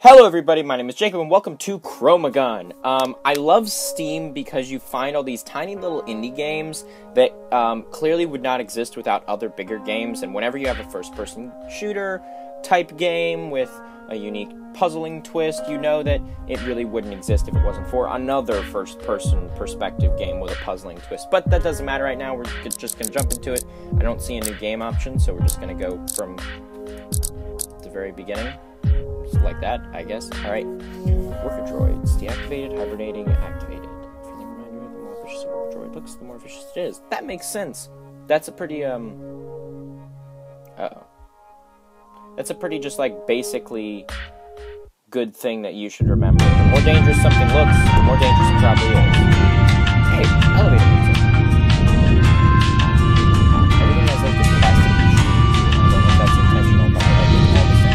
Hello everybody, my name is Jacob and welcome to ChromaGun. I love Steam because you find all these tiny little indie games that clearly would not exist without other bigger games, and whenever you have a first-person shooter type game with a unique puzzling twist, you know that it really wouldn't exist if it wasn't for another first-person perspective game with a puzzling twist. But that doesn't matter right now, we're just going to jump into it. I don't see a new game option, so we're just going to go from the very beginning. Like that, I guess. Alright. Worker droids. Deactivated, hibernating, activated. For the reminder, the more vicious a worker droid looks, the more vicious it is. That makes sense. That's a pretty, That's a pretty, just, like, basically good thing that you should remember. The more dangerous something looks, the more dangerous it probably is. Hey, elevator moves in. Everything has, like, this plastic sheet. I don't know if that's intentional, but I like it all the same.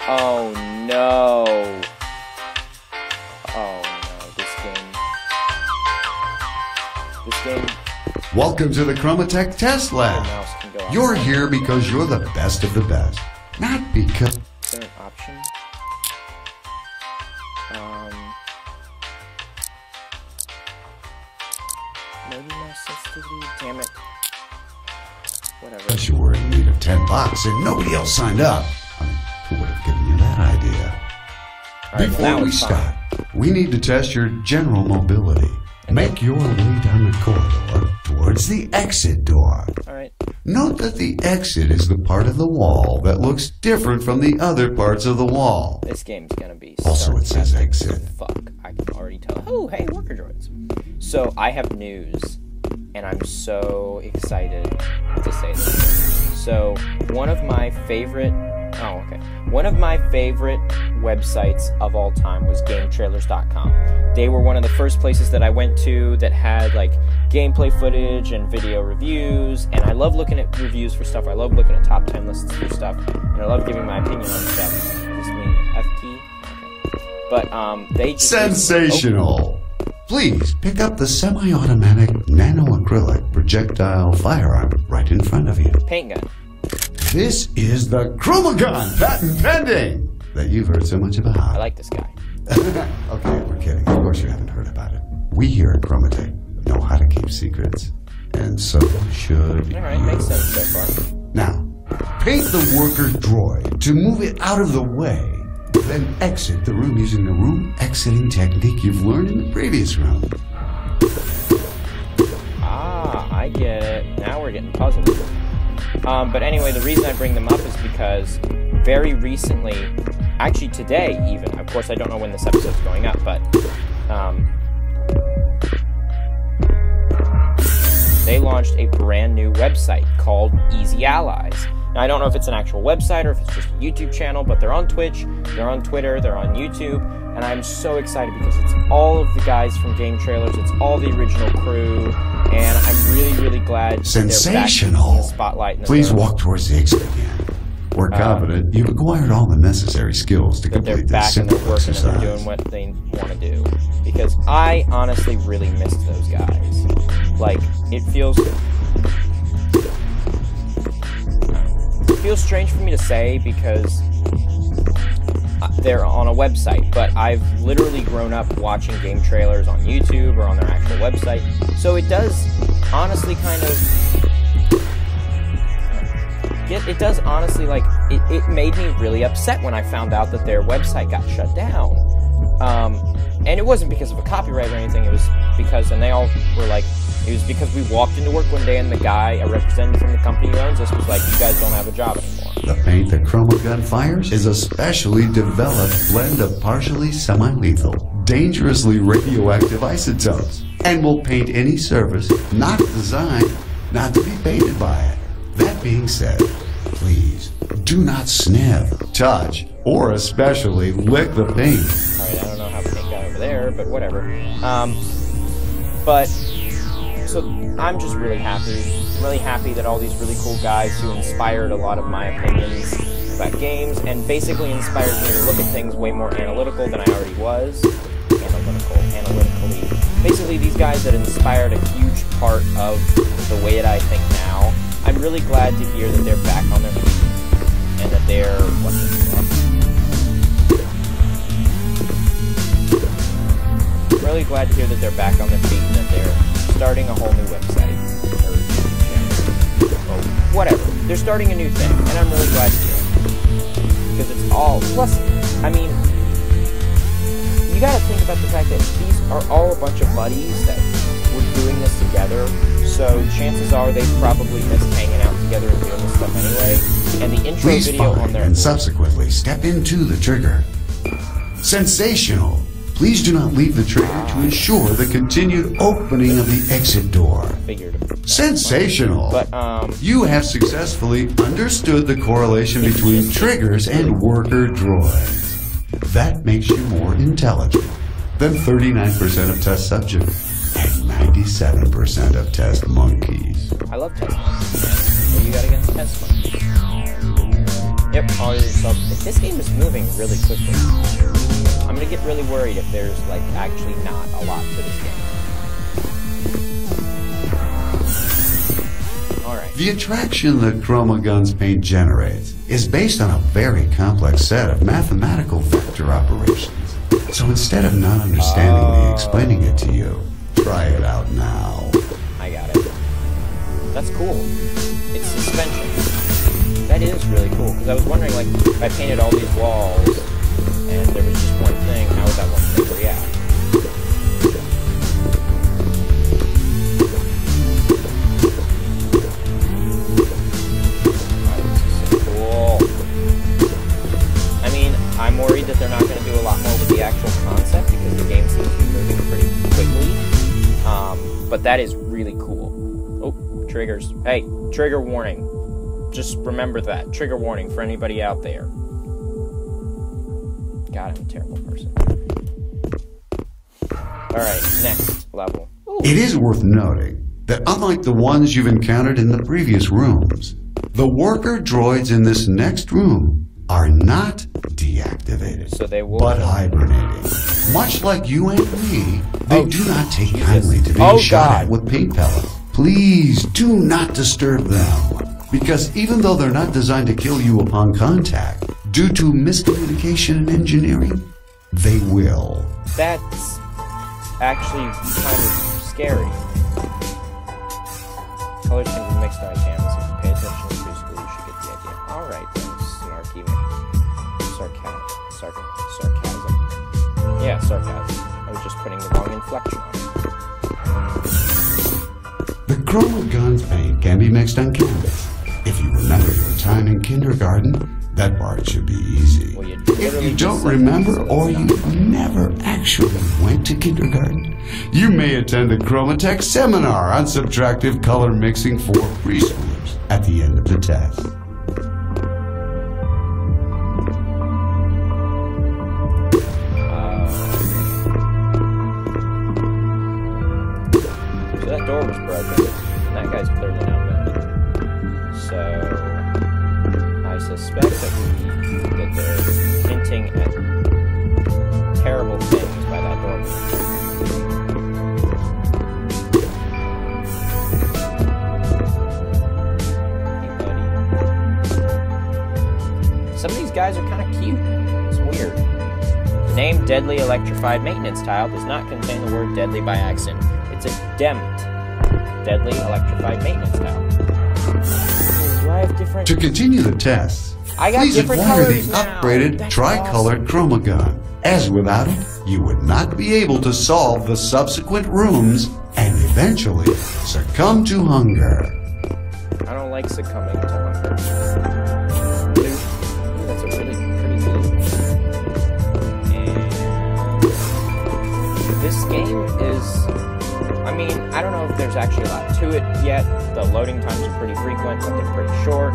Oh no. Oh no, this game. Welcome to the Chromatech Test Lab. You're here because you're the best of the best. Not because... Is there an option? Maybe mouse sensitivity? Damn it. Whatever. Because you were in need of $10 and nobody else signed up. Who would have given you that idea? Right, Before we start, we need to test your general mobility. Make your way down the corridor towards the exit door. Alright. Note that the exit is the part of the wall that looks different from the other parts of the wall. This game's gonna be Also, it says exit. Fuck, I can already tell. Oh, hey, worker droids. So, I have news, and I'm so excited to say this. So, one of my favorite websites of all time was GameTrailers.com. They were one of the first places that I went to that had like gameplay footage and video reviews, and I love looking at reviews for stuff. I love looking at top 10 lists for stuff, and I love giving my opinion on stuff. Does this mean FT? Okay. But they just sensational. Please pick up the semi-automatic nano-acrylic projectile firearm right in front of you. Paint gun. This is the ChromaGun patent pending that you've heard so much about. I like this guy. Okay, we're kidding. Of course you haven't heard about it. We here at ChromaTech know how to keep secrets, and so should you. Alright, makes sense so far. Now, paint the worker droid to move it out of the way, then exit the room using the room exiting technique you've learned in the previous room. Ah, I get it. Now we're getting puzzled. But anyway, the reason I bring them up is because very recently, actually today even, of course I don't know when this episode's going up, but they launched a brand new website called Easy Allies. Now I don't know if it's an actual website or if it's just a YouTube channel, but they're on Twitch, they're on Twitter, they're on YouTube, and I'm so excited because it's all of the guys from Game Trailers, it's all the original crew, and I'm really glad sensational. They're back in the spotlight. Please walk towards the exit again. We're confident you've acquired all the necessary skills to complete this simple exercise. And they're doing what they want to do. Because I honestly really missed those guys. Like, it feels strange for me to say because they're on a website, but I've literally grown up watching Game Trailers on YouTube or on their actual website, so it does honestly kind of... It does honestly, like, it made me really upset when I found out that their website got shut down. And it wasn't because of a copyright or anything, it was because, and they all were like, it was because we walked into work one day and the guy, a representative from the company who owns us, was like, you guys don't have a job anymore. The paint that ChromaGun fires is a specially developed blend of partially semi-lethal, dangerously radioactive isotopes, and will paint any surface not designed not to be painted by it. That being said, please do not sniff, touch, or especially lick the paint. Alright, I don't know how the paint got over there, but whatever. So I'm just really happy. I'm really happy that all these really cool guys who inspired a lot of my opinions about games and basically inspired me to look at things way more analytical than I already was. Analytically. Basically, these guys that inspired a huge part of the way that I think now. I'm really glad to hear that they're back on their feet and that they're really glad to hear that they're back on their feet and that they're starting a whole new website or whatever. They're starting a new thing, and I'm really glad to hear it because it's all. Plus, I mean, you got to think about the fact that these are all a bunch of buddies that were doing this together. So chances are they probably missed hanging out together and doing this stuff anyway. And the intro Please video find on their and subsequently step into the trigger. Sensational! Please do not leave the trigger to ensure the continued opening of the exit door. figured. Sensational! But You have successfully understood the correlation between triggers and worker droids. That makes you more intelligent than 39% of test subjects and 97% of test monkeys. I love test monkeys. What do you got against test monkeys? Yep, all yourself. This game is moving really quickly. I'm gonna get really worried if there's like actually not a lot to this game. Alright. The attraction that ChromaGun's paint generates is based on a very complex set of mathematical vector operations. So instead of not understanding me explaining it to you, try it out now. I got it. That's cool. It's suspension. That is really cool, because I was wondering, like, if I painted all these walls, and there was just one thing, how would that one thing react? Wow, this is so cool. I mean, I'm worried that they're not going to do a lot more with the actual concept, because the game seems to be moving pretty quickly. But that is really cool. Oh, triggers. Hey, trigger warning. Just remember that. Trigger warning for anybody out there. God, I'm a terrible person. Alright, next level. Ooh. It is worth noting that unlike the ones you've encountered in the previous rooms, the worker droids in this next room are not deactivated, So they will but hibernating. Much like you and me, they do not take kindly to being Oh, shot God. at with paint pellets. Please do not disturb them, because even though they're not designed to kill you upon contact, due to miscommunication and engineering, they will. That's actually kind of scary. Colors can be mixed on canvas. If you pay attention to the school, you should get the idea. Alright, then. Snarky. Sarcasm. Yeah, sarcasm. I was just putting the wrong inflection on it. The ChromaGun's paint can be mixed on canvas. If you remember your time in kindergarten, that part should be easy. Well, If you don't remember or you never actually went to kindergarten, you may attend a Chromatech seminar on subtractive color mixing for preschoolers at the end of the test. So that door was broken, and that guy's clearly not moving. So I suspect that they're hinting at terrible things by that door. Some of these guys are kind of cute. It's weird. The name Deadly Electrified Maintenance Tile does not contain the word deadly by accident. It's a DEMT. Deadly Electrified Maintenance Tile. Do I have different... To continue the test, I got please different acquire the colors now. upgraded That's tricolored ChromaGun, as without it, you would not be able to solve the subsequent rooms and eventually succumb to hunger. I don't like succumbing to hunger. Blue. Ooh, that's a really pretty blue. And this game is... I mean, I don't know if there's actually a lot to it yet. The loading times are pretty frequent, but they're pretty short.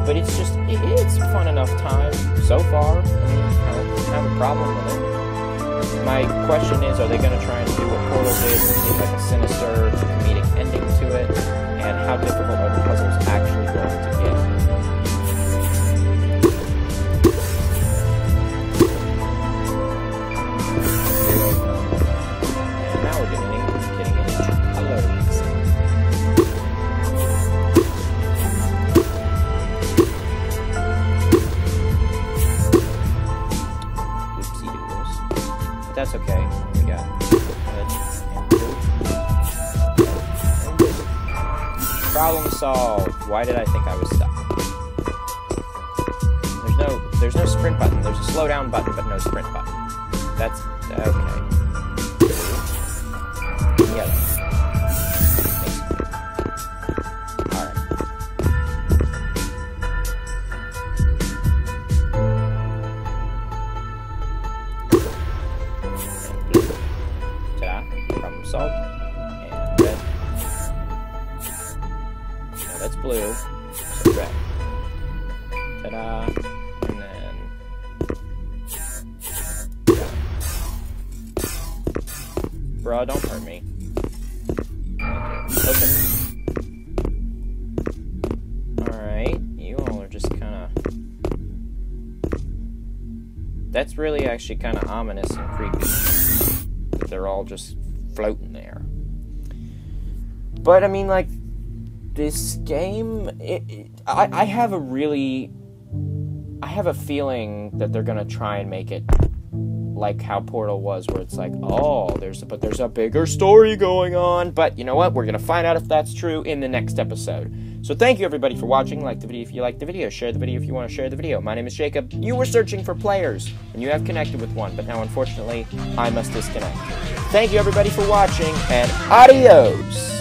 But it's just, it's fun enough time so far. I mean, I don't have a problem with it. My question is, are they going to try and do what Portal did, give like a sinister, comedic ending to it? And how difficult are the puzzles actually going to get? And now we're getting into colors. that's okay. We got red and blue. Problem solved. Why did I think I was stuck? There's no sprint button. There's a slow down button, but no sprint button. That's okay. Yellow. Alright. Ta-da. Problem solved. And red. No, that's blue. So red. Ta-da. And then... Bruh, don't hurt me. Open. Alright, you all are just kinda... That's really actually kinda ominous and creepy. They're all just floating there. But, I mean, like, this game... I have a really... I have a feeling that they're gonna try and make it like how Portal was, where it's like, oh, there's a bigger story going on. But you know what? We're going to find out if that's true in the next episode. So thank you, everybody, for watching. Like the video if you liked the video. Share the video if you want to share the video. My name is Jacob. You were searching for players, and you have connected with one. But now, unfortunately, I must disconnect. Thank you, everybody, for watching, and adios!